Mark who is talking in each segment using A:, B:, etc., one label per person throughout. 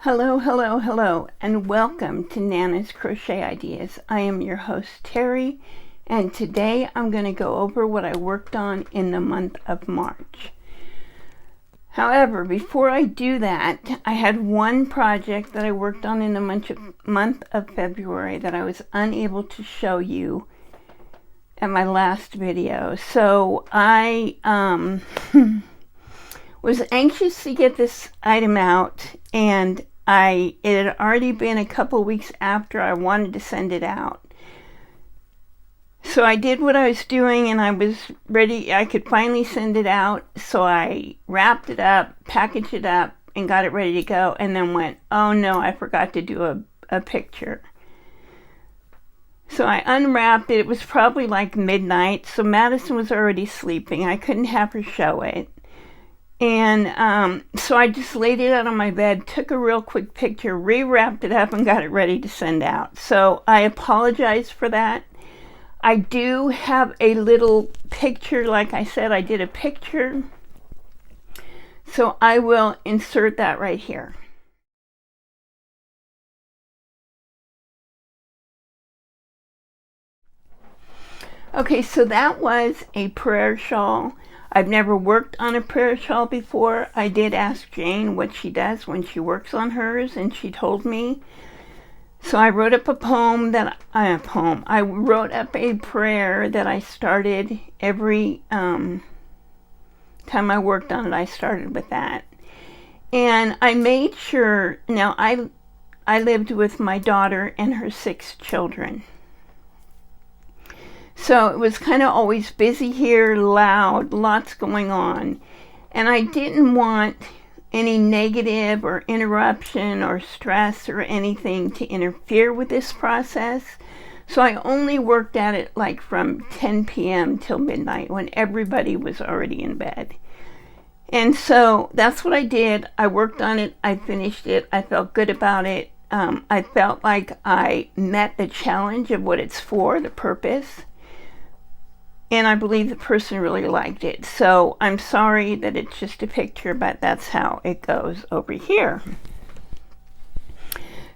A: Hello, hello, hello, and welcome to Nana's Crochet Ideas. I am your host, Teri, and today I'm going to go over what I worked on in the month of March. However, before I do that, I had one project that I worked on in the month of February that I was unable to show you at my last video. So I was anxious to get this item out, and it had already been a couple weeks after I wanted to send it out. So I did what I was doing, and I was ready. I could finally send it out. So I wrapped it up, packaged it up, and got it ready to go, and then went, oh no, I forgot to do a picture. So I unwrapped it. It was probably like midnight, so Madison was already sleeping. I couldn't have her show it. And so I just laid it out on my bed, took a real quick picture, rewrapped it up, and got it ready to send out. So I apologize for that. I do have a little picture. Like I said, I did a picture. So I will insert that right here. Okay, so that was a prayer shawl. I've never worked on a prayer shawl before. I did ask Jane what she does when she works on hers, and she told me. So I wrote up I wrote up a prayer that I started every time I worked on it. I started with that, and I made sure. Now I lived with my daughter and her 6 children. So it was kind of always busy here, loud, lots going on. And I didn't want any negative or interruption or stress or anything to interfere with this process. So I only worked at it like from 10 p.m. till midnight when everybody was already in bed. And so that's what I did. I worked on it. I finished it. I felt good about it. I felt like I met the challenge of what it's for, the purpose. And I believe the person really liked it. So I'm sorry that it's just a picture, but that's how it goes over here.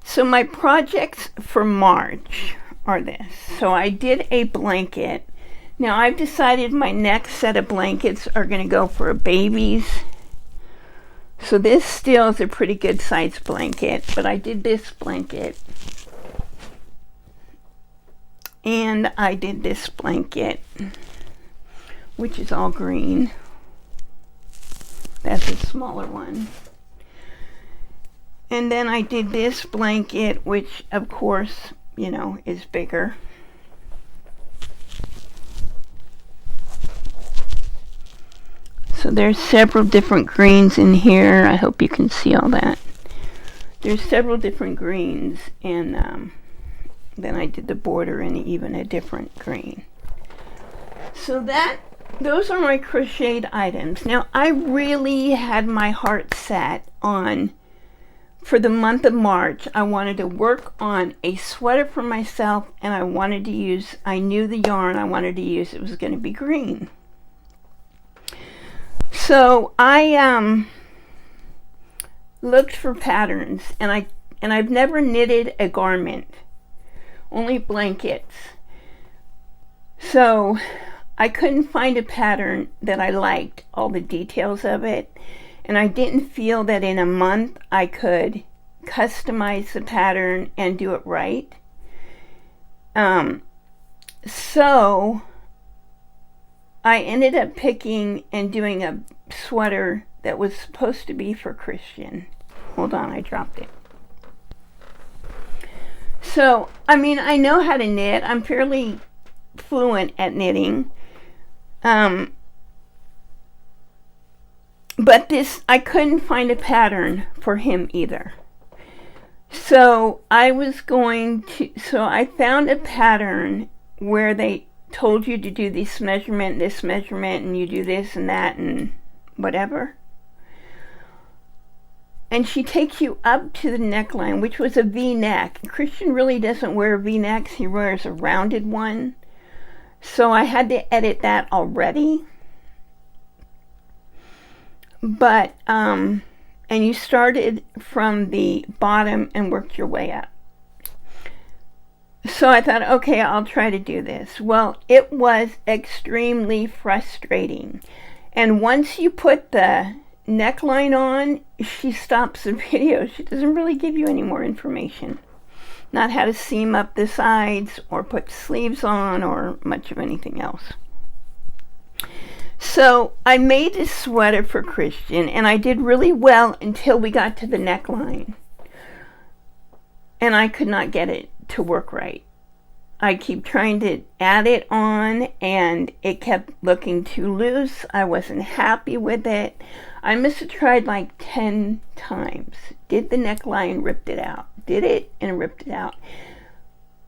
A: So my projects for March are this. So I did a blanket. Now I've decided my next set of blankets are going to go for babies. So this still is a pretty good size blanket, but I did this blanket. And I did this blanket, which is all green. That's a smaller one. And then I did this blanket, which of course, is bigger. So there's several different greens in here. I hope you can see all that. There's several different greens, and then I did the border in even a different green. So those are my crocheted items. Now I really had my heart set on, for the month of March, I wanted to work on a sweater for myself, and I knew the yarn I wanted to use, it was going to be green. So I looked for patterns, and I've never knitted a garment, only blankets. So I couldn't find a pattern that I liked all the details of it, and I didn't feel that in a month I could customize the pattern and do it right. So I ended up picking and doing a sweater that was supposed to be for Christian. Hold on, I dropped it. So, I know how to knit. I'm fairly fluent at knitting. But I couldn't find a pattern for him either. So I found a pattern where they told you to do this measurement, and you do this and that and whatever. And she takes you up to the neckline, which was a V-neck. Christian really doesn't wear V-necks. He wears a rounded one. So I had to edit that already. But and you started from the bottom and worked your way up. So I thought, okay, I'll try to do this. Well, it was extremely frustrating. And once you put the neckline on, she stops the video. She doesn't really give you any more information. Not how to seam up the sides or put sleeves on or much of anything else. So I made this sweater for Christian, and I did really well until we got to the neckline. And I could not get it to work right. I keep trying to add it on, and it kept looking too loose. I wasn't happy with it. I must have tried like 10 times. Did the neckline, ripped it out. Did it and ripped it out.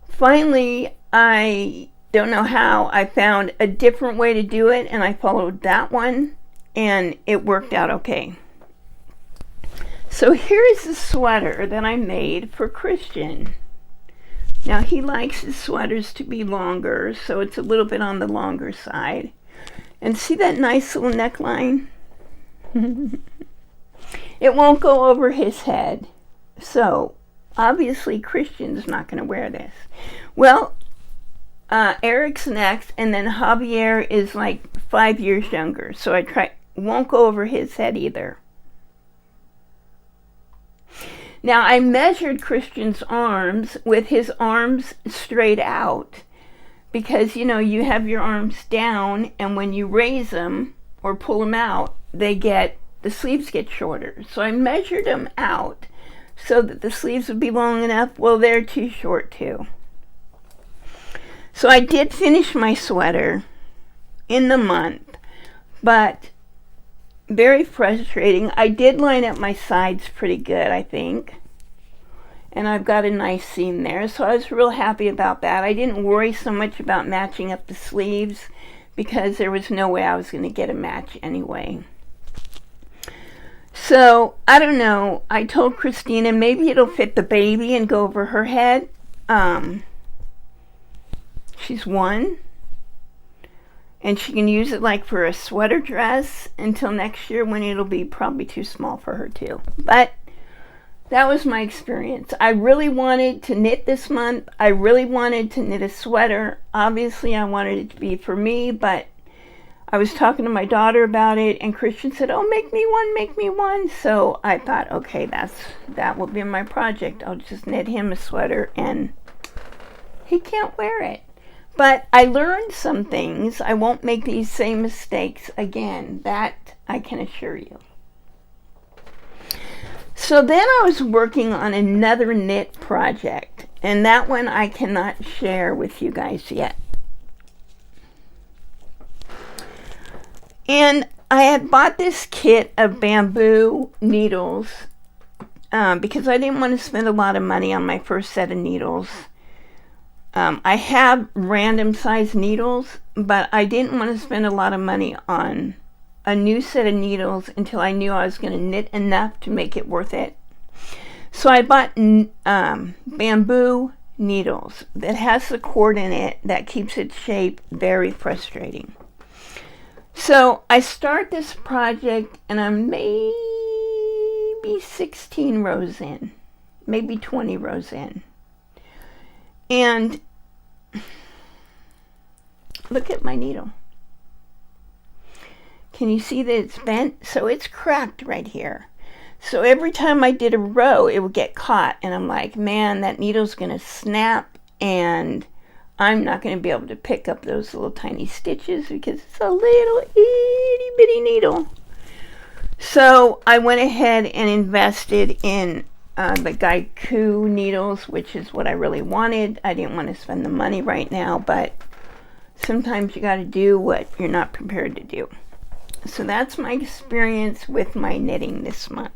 A: Finally, I don't know how, I found a different way to do it, and I followed that one, and it worked out okay. So here is the sweater that I made for Christian. Now he likes his sweaters to be longer, so it's a little bit on the longer side. And see that nice little neckline? It won't go over his head. So obviously Christian's not going to wear this. Well, Eric's next, and then Javier is like 5 years younger, so won't go over his head either. Now I measured Christian's arms with his arms straight out, because you have your arms down, and when you raise them or pull them out, the sleeves get shorter. So I measured them out so that the sleeves would be long enough. Well, they're too short too. So I did finish my sweater in the month, but very frustrating. I did line up my sides pretty good, I think. And I've got a nice seam there, so I was real happy about that. I didn't worry so much about matching up the sleeves because there was no way I was going to get a match anyway. So, I don't know. I told Christina maybe it'll fit the baby and go over her head. She's 1. And she can use it like for a sweater dress until next year, when it'll be probably too small for her too. But that was my experience. I really wanted to knit this month. I really wanted to knit a sweater. Obviously I wanted it to be for me, but I was talking to my daughter about it, and Christian said, oh, make me one, make me one. So I thought, okay, that will be my project. I'll just knit him a sweater, and he can't wear it. But I learned some things. I won't make these same mistakes again. That I can assure you. So then I was working on another knit project, and that one I cannot share with you guys yet. And I had bought this kit of bamboo needles because I didn't want to spend a lot of money on my first set of needles. I have random size needles, but I didn't want to spend a lot of money on a new set of needles until I knew I was going to knit enough to make it worth it. So I bought bamboo needles that has the cord in it that keeps its shape. Very frustrating. So I start this project, and I'm maybe 16 rows in, maybe 20 rows in. And look at my needle. Can you see that it's bent? So it's cracked right here. So every time I did a row, it would get caught. And I'm like, man, that needle's going to snap, and I'm not going to be able to pick up those little tiny stitches because it's a little itty bitty needle. So I went ahead and invested in the Gaiku needles, which is what I really wanted. I didn't want to spend the money right now, but sometimes you got to do what you're not prepared to do. So that's my experience with my knitting this month.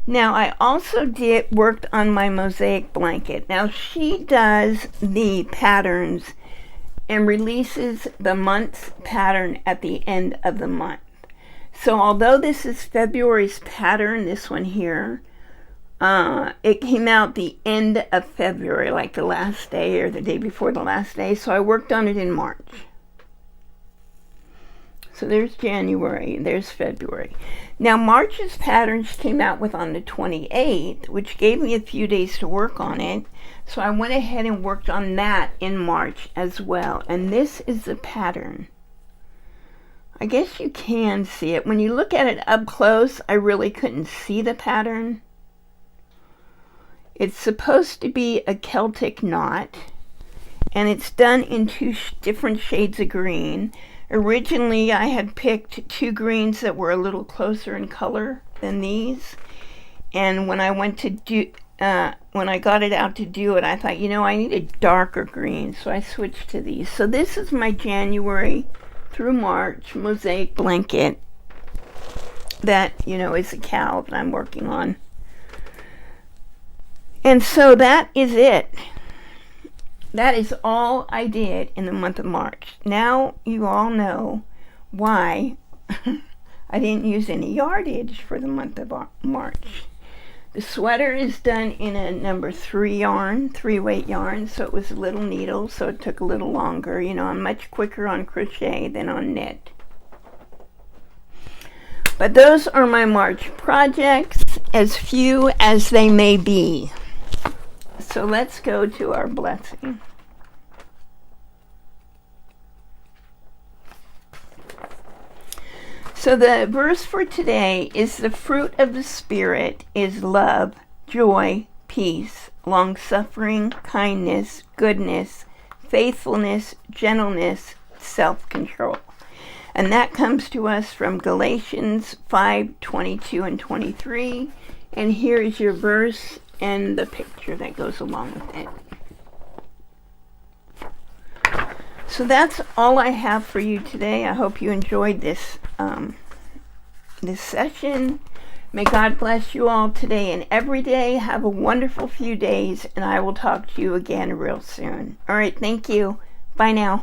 A: Now I also worked on my mosaic blanket. Now she does the patterns and releases the month's pattern at the end of the month. So although this is February's pattern, this one here, it came out the end of February, like the last day or the day before the last day. So I worked on it in March. So there's January, there's February. Now March's patterns came out with on the 28th, which gave me a few days to work on it. So I went ahead and worked on that in March as well. And this is the pattern. I guess you can see it. When you look at it up close, I really couldn't see the pattern. It's supposed to be a Celtic knot, and it's done in two different shades of green. Originally, I had picked two greens that were a little closer in color than these, and when I went to do, when I got it out to do it, I thought, you know, I need a darker green, so I switched to these. So this is my January through March mosaic blanket that, you know, is a cow that I'm working on. And so that is it. That is all I did in the month of March. Now you all know why I didn't use any yardage for the month of March. The sweater is done in a number 3 yarn, 3-weight yarn, so it was a little needle, so it took a little longer. You know, I'm much quicker on crochet than on knit. But those are my March projects, as few as they may be. So let's go to our blessing. So the verse for today is the fruit of the Spirit is love, joy, peace, long-suffering, kindness, goodness, faithfulness, gentleness, self-control. And that comes to us from Galatians 5:22 and 23. And here is your verse and the picture that goes along with it. So that's all I have for you today. I hope you enjoyed this this session. May God bless you all today and every day. Have a wonderful few days, and I will talk to you again real soon. All right, thank you. Bye now.